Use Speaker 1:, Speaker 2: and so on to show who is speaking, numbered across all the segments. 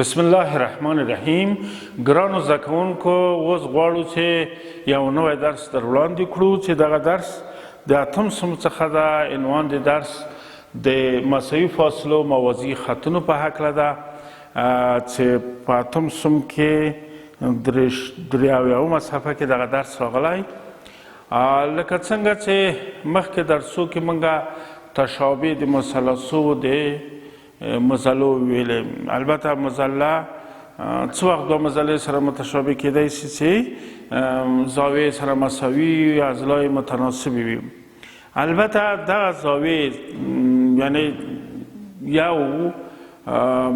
Speaker 1: بسم الله الرحمن الرحیم. ګرانو زده کوونکو، اوس غواړو چې یو نوی درس در وړاندې کړو چې دغه درس د اتم صنف څخه ده. عنوان د درس د مساوي فاصلو موازي خطونو په هکله ده چې په اتم صنف کې دریاویمه صفحه کې دغه درس راغلی. لکه څنګه چې مخکې درسو کې موږ تشابه د مثلثو د مزلو ویلې. البته مزله څه وخت دوه مزلې سره متشابه کیدای شي چې زاویې سره مساوي وي، اضلاع متناسبې وي. البته دغه زاویې یعنی یو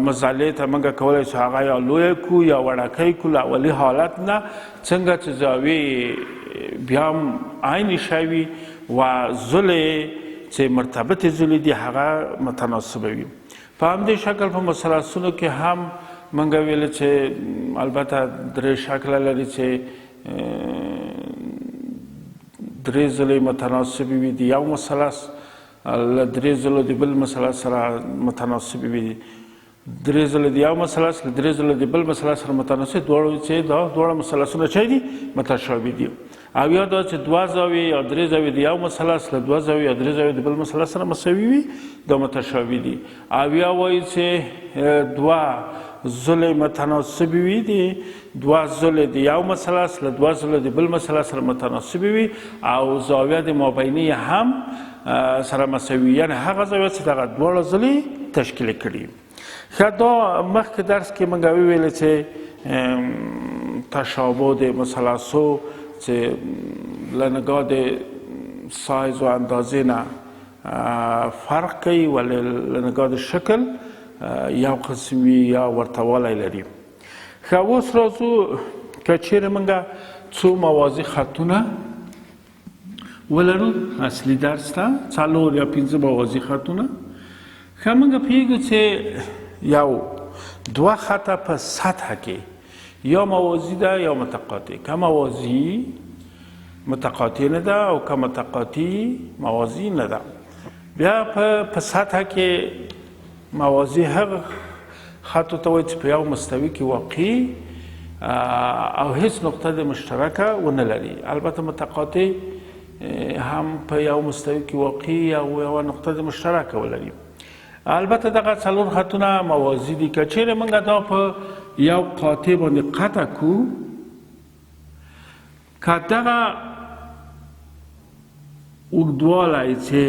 Speaker 1: مزلې ته موږ کولی شو هغه یا لویه کړو یا وړوکی کړو له اولي حالت نه، څنګه چې زاویې بیا هم عین شی وي و زلې چې مرتبطې زلې دي هغه متناسبه وي. په همدې شکل په مثلثونو کې هم موږ ویل چې البته درې شکله لري چې درې ځلې متناسبې وي د یو مثلث له درې ځلو د بل مثلث سره متناسبې وي، درې ځلې د یو مثلث له درې ځلو د بل مثلث سره متناسب، دواړو چې دا دواړه مثلثونه چې دي متشابه دي. او یا دا چې دوه زاویې یا درې زاویې د یو مثلث له دوه زاویې یا درې زاویې د بل مثلث سره مساوي وي، دا متشابه دي. او یا وایي چې دوه ځلې متناسبې وي، د دوه ځلې د یو مثلث له دوه ځلو د بل مثلث سره متناسبې وي او زاویه د مابیني هم سره مساوي، یعنې هغه زاویه چې دغه دواړه ځلې تشکیل کړي. ښه، دا مخکې درس کې موږ وویل چې تشابه د مثلثو چې له نګاه د سایز و اندازې نه فرق کوي ولې له نګاه د شکل یو قسم وي یا ورته والی لري. ښه، اوس راځو که چیرې موږ څو موازي خطونه ولرو اصلي درس ته 4 یا 5 موازي خطونه. ښه، موږ پوهېږو چې یو دوه خطه په سطحه کې یا موازی ده یا متقاطع. که موازی متقاطع نه ده او که متقاطع موازی نه ده. بیا په سطحه کې موازی هغه خطو ته وایي چې په یو مستوي کې واقع او هیڅ نقطه د مشترکه ونه لري. البته متقاطع هم په یو مستوي کې واقع او یوه نقطه د مشترکه ولري. البته دغه څلور خطونه موازي دي. که چیرې موږ دا په یو قاطع باندې قطع کړو، که دغه اوږدوالی چې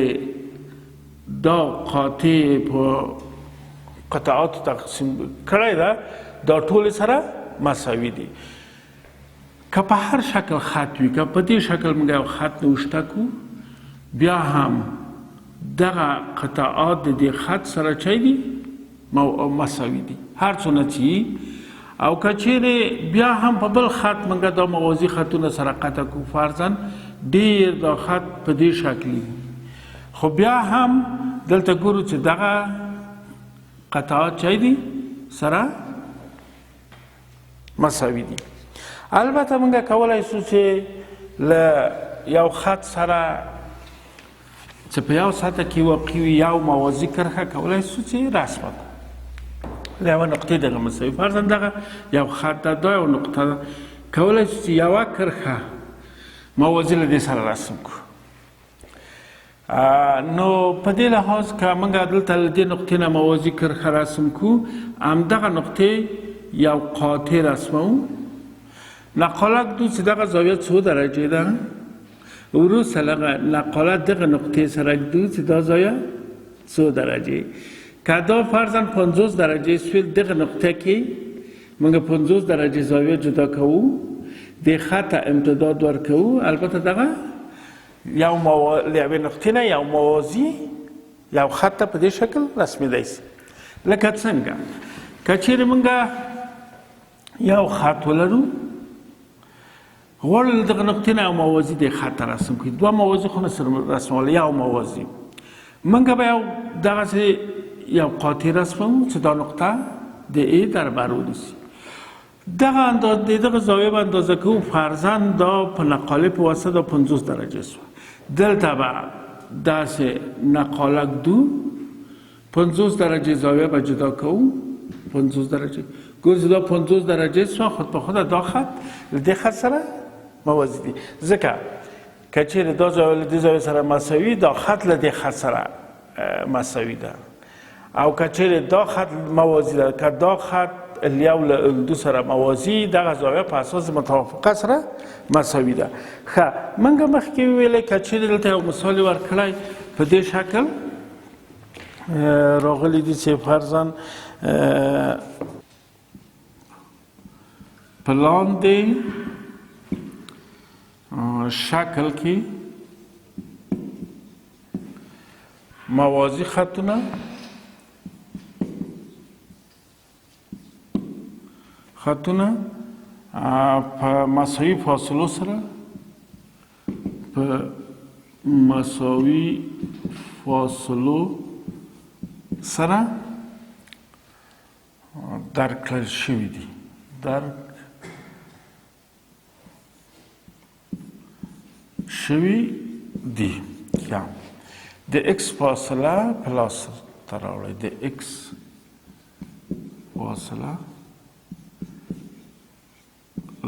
Speaker 1: دا قاطع په قطعاتو تقسیم کړی ده دا ټولې سره مساوي دي. که په هر شکل خط وي، که په دې شکل موږ یو خط نوشته کړو بیا هم دغه قطعات د دې خط سره چی دي مساوي دي هر څونه چې. او که چیرې بیا هم په بل خط موږ دا موازي خطونه سره قطع کړو، فرضاً ډېر دا خط په دې شکل وي، خو بیا هم دلته ګورو چې دغه قطعات چی دي سره مساوي دي. البته موږ کولی شو چې له یو خط سره چې په یو سطح کې واقع وي یو موازي کرښه کولی شو چې رسم کړو له یوه نقطې دغه مساوي. فرضاً دغه یو خط ده، دا یو نقطه ده، کولی شو چې یوه کرښه موازي له دې سره رسم کړو. نو په دې لحاظ که موږ دلته له دې نقطې نه موازي کرښه رسم کړو، همدغه نقطې یو قاطع رسموو. نقاله ږدو چې دغه زاویه څو درجې ده، وروسته نقاله دغه نقطې سره ږدو چې دا زاویه څو درجې. که دا فرضاً 50 درجې سویل، دغه نقطه کې موږ 50 درجې زاویه جدا کوو، د خط امتداد ورکوو. البته دغه یو له یوې نقطې نه یو موازي یو خط ته په دې شکل رسمېدی شي. لکه څنګه که چیرې موږ یو خط ولرو، غواړو له دغه نقطې نه یو موازي د خط ته رسم کړي، دوه موازي خو نه سره رسمولی، یو موازي. موږ به یو دغسې یو قاطع رسموو چې دا نقطه د ای در بر ونیسي. دغه زاویه به اندازه کوو، فرضاً دا په نقالې په واسطه دا 50 درجې شوه. دلته به داسې نقاله ږدو، 50 درجې زاویه به جدا کوو، 50 درجې ګورې چې دا 50 درجې سوه خود په خوده دا خط له دې خط سره موازي دي ځکه که چیرې دا زاویه له دې زاویې سره مساوي دا خط له دې خط سره مساوي ده او که چیرې دا خط موازي ده که دا خط یو له دو سره موازي دغه زاویه په اساس متوافقه سره مساوي ده ښه موږ مخکې وویلې که چیرې دلته یو مثال یې ورکړی په دې شکل راغلی دي چې فرضاً په لاندې شکل کې موازي خطونه په مساوي فاصلو سره درک کړل شوي دي یا د اکس فاصله پلاس ته راوړئ د اکس فاصله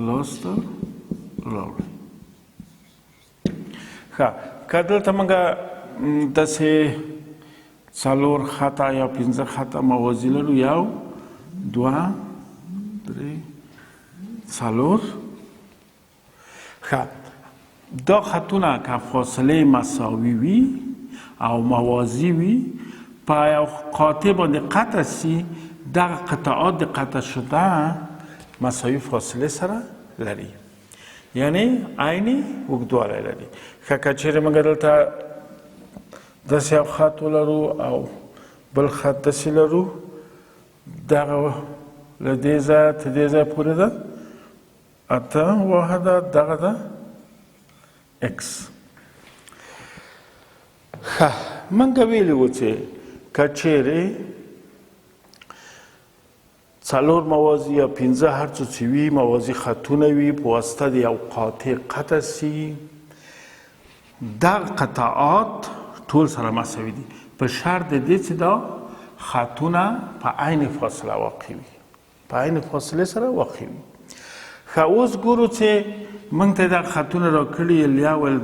Speaker 1: لاس ته راوړئ ښه که دلته موږ داسې 4 خطه یا 5 خطه موازي لرو 1 2 3 4 ښه دا خطونه که فاصله مساوي وي او موازي وي په یو قاطع باندې قطع سي دغه قطعات د قطع شده مساوي فاصله سره لري یعنی عیني اوږدوالی لري ښه که چیرې موږ دلته داسې یو خط ولرو او بل خط داسې لرو دغه له دې ځایه تر دې ځایه پورې ده 8 واحده دغه ده اکس ښه موږ ویلي وو چې که چیرې 4 موازي یا 15 هر څه چې وي موازي خطونه وي په واسطه د یو قاطع قطع سي دغه قطعات ټول سره مساوي دي په شرط د دې چې دا خطونه په عین فاصله واقع وي په عین فاصله سره واقع وي ښه اوس ګورو چې موږ ته دا خطونه راکړي یا ول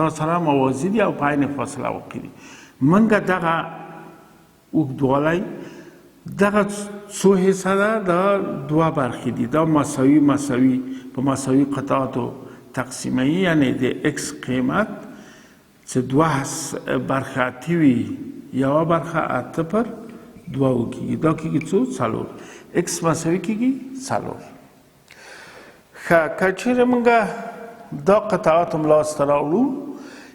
Speaker 1: دا سره موازي دي او په عین فاصله واقع دي موږ دغه اوږدوالی دغه څو حصه ده دا 2 برخې دي دا مساوي په مساوي قطعاتو تقسیموي یعنی د اکس قیمت چې 2 برخه اتي وي یوه برخه 8 پر 2 کېږي دا کېږي څو 4 اکس مساوي کېږي 4 ښه که چیرې موږ دا قطعات هم لاسته راوړو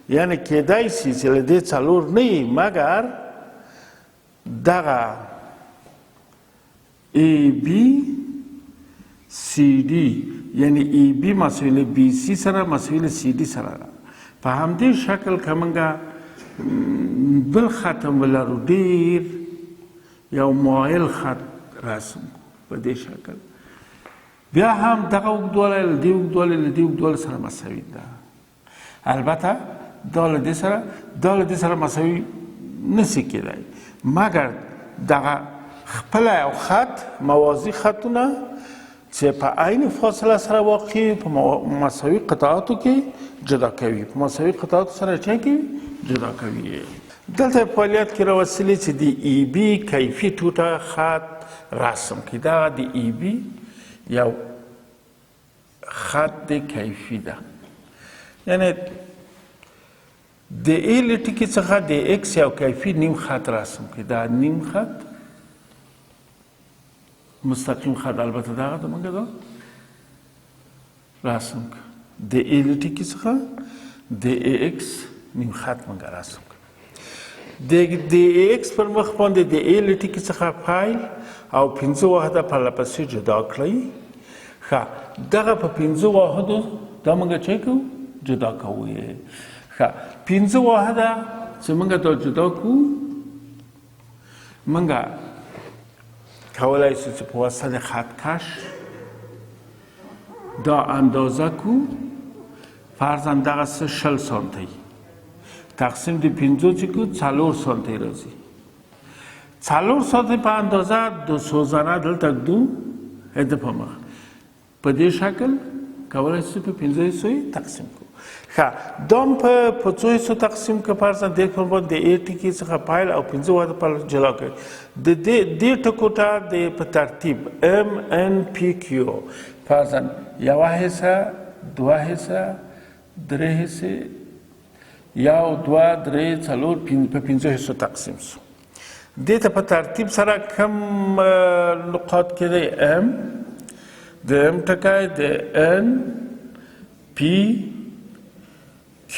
Speaker 1: یعنې کیدای سي چې له دې 4 نه وي مګر دغه ای بی سی ډي یعنې ای بی مساوي له بی سی سره مساوي له سی ډي سره په همدې شکل که موږ بل خط هم ولرو ډېر یو مایل خط رسم په دې شکل بیا هم دغه اوږدوالی له دې اوږدوالي سره مساوي ده البته دا له دې سره مساوي نسي کېدی مګر دغه خپله یو خط موازي خطونه چې په عین فاصله سره واقع په مساوي قطعاتو کې جدا کوي په مساوي قطعاتو سره چا کوي جدا کوي دلته فعالیت کې راوستلي چې د ای بي کیفي ټوټه خط رسم کړي دا د ای بي یو خط کیفي ده یعنی د ای له ټکي څخه د اکس یو کیفي نیم خط رسم کړي دا نیم خط مستقیم خط البته دغه د موږ دا رسم کړه د ای له ټکي څخه د ای اکس نیم خط موږ رسم کړه د ای اکس پر مخ باندې د ای له ټکي څخه فایل او 5 واحده پرله پسې جدا کړئ ښه دغه په 5 واحدو دا موږ چې کوو جدا کوو ښه 5 واحده چې موږ دا جدا کوو موږ کولی شو چې په واسطه د خط کش دا اندازه کو فرضاً دغه 60 سانتی تقسیم د 5 چې کو 4 سانتی راځي څلور ساعته په اندازه د سوزانه دلته ږدو د په مخ په دې شکل کولی شو په 5 حصو تقسیم کړو. ښه دا هم په 5 حصو تقسیم کړه فرضاً دې پر باندې د A ټکي څخه پایل او 5 واحده پر جلا کړئ. د دې ټکو ته په ترتیب MNPQ فرضاً 1 حصه 2 حصه 3 حصې 1 2 3 4 5 په 5 حصو تقسیم شو. دې ته په ترتیب سره کم نقاط کېدی M د M ټکی د N P Q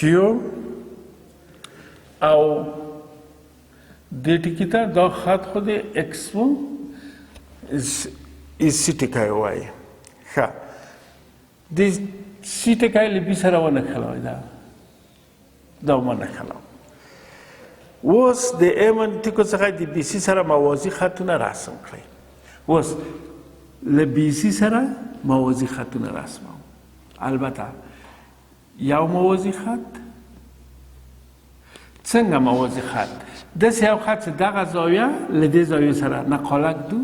Speaker 1: او دې ټکي ته دا خط خو د X و C ټکی وایي. ښه د C ټکی له B سره ونښلوئ دا ونښلوئ. اوس د M ټکو څخه د BC سره موازي خطونه رسم کړئ. اوس له BC سره موازي خطونه رسموم. البته یو موازي خط څنګه موازي خط داسې یو خط چې دغه زاویه له دې زاویې سره نقاله ږدو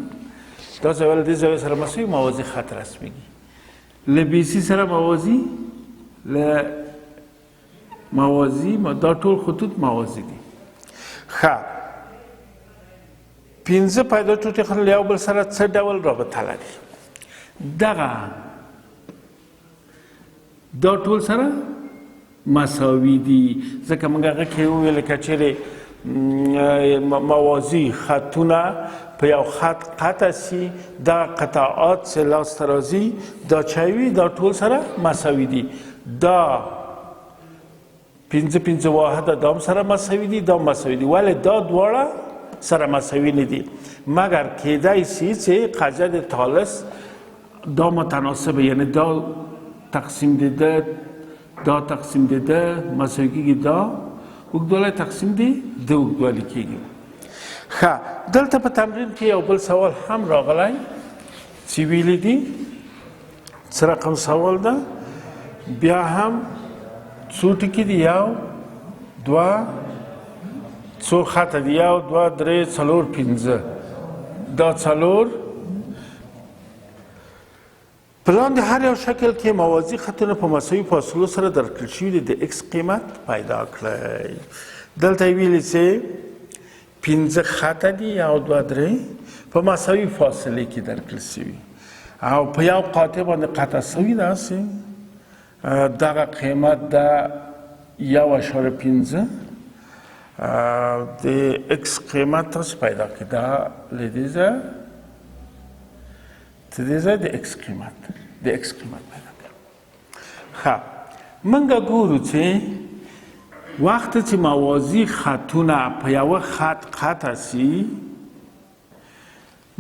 Speaker 1: دا زاویه له دې زاویې سره مساوي موازي خط رسمیږي. له BC سره موازي له موازي دا ټول خطوط موازي دي. ښه 5 پیدا ټوټې خط یو بل سره څه ډول رابطه لري؟ دغه دا ټول سره مساوي دي ځکه موږ هغه کې وویل که چیرې موازي خطونه په یو خط قطع سي دا قطعات چې لاسته راځي دا چاوي دا ټول سره مساوي دي. دا 5 واحده دا هم سره مساوي دي دا مساوي دي ولې دا دواړه سره مساوي نه دي مګر کېدای سي چې قاعده تالس دا متناسبه یعنی دا تقسیم دیده دا تقسیم دیده مساوي کېږي دا اوږدوالی تقسیم دی د اوږدوالي کېږي. ښه دلته په تمرین کې یو بل سوال هم راغلی چې ویلي دي څه رقم سوال ده بیا هم څو ټکي دي 1 2 څو خطه دي 1 2 3 4 5 دا 4 په لاندې هر یو شکل کې موازي خطونه په مساوي فاصلو سره درکړل شوي دي د X قیمت پیدا کړئ. دلته یې ویلي چې 5 خطه دي 1 2 3 په مساوي فاصلې کې درکړل شوي او په یو قاطع باندې قطع شوي داسې دغه قیمت د 1.5 د X قیمت تاسو پیدا کړئ دا له دې ځایه د X قیمت پیدا کړئ. ښه موږ ګورو چې وخت چې موازي خطونه په یو خط قطع سي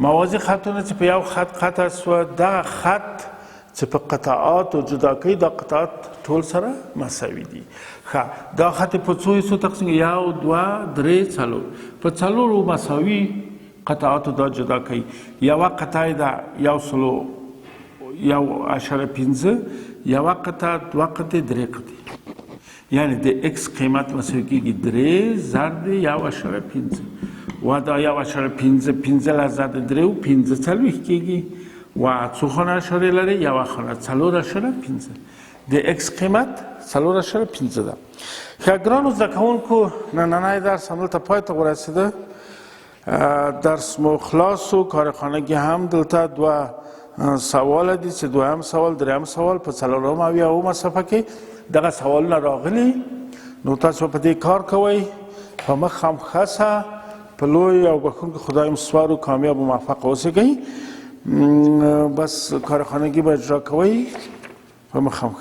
Speaker 1: موازي خطونه چې په یو خط قطع سوه دغه خط چې په قطعاتو جدا کوي دا قطعات ټول سره مساوي دي. ښه دا خط په څو حصو تقسیم 1 2 3 4 په 4 مساوي قطعاتو دا جدا کوي. یوه قطعه ده 1.5 یوه قطعه 2 قطعې 3 قطعې یعنی د X قیمت مساوي کېږي 3 ضرب 1.5 و دا 1.5 15 له ضرب 3 15 څلوېښت کېږي و څو خانه اشارې لري یوه خانه 4.5 د X قیمت 4.5 ده. ښه ګرانو زده کوونکو نننی درس همدلته پای ته ورسېده. درس مو خلاص و کارخانگی هم دلته 2 سوال دي چې دویم سوال دریم سوال په 4 او 7 صفحه کې دغه سوالونه راغلي نو تاسو په دې کار کوئ په مخ هم خاصه په لوی او بخښونکي خدای مسوار و کامیاب و موفق اوسئ. بس کارخانگی به اجرا کوئ په مخ هم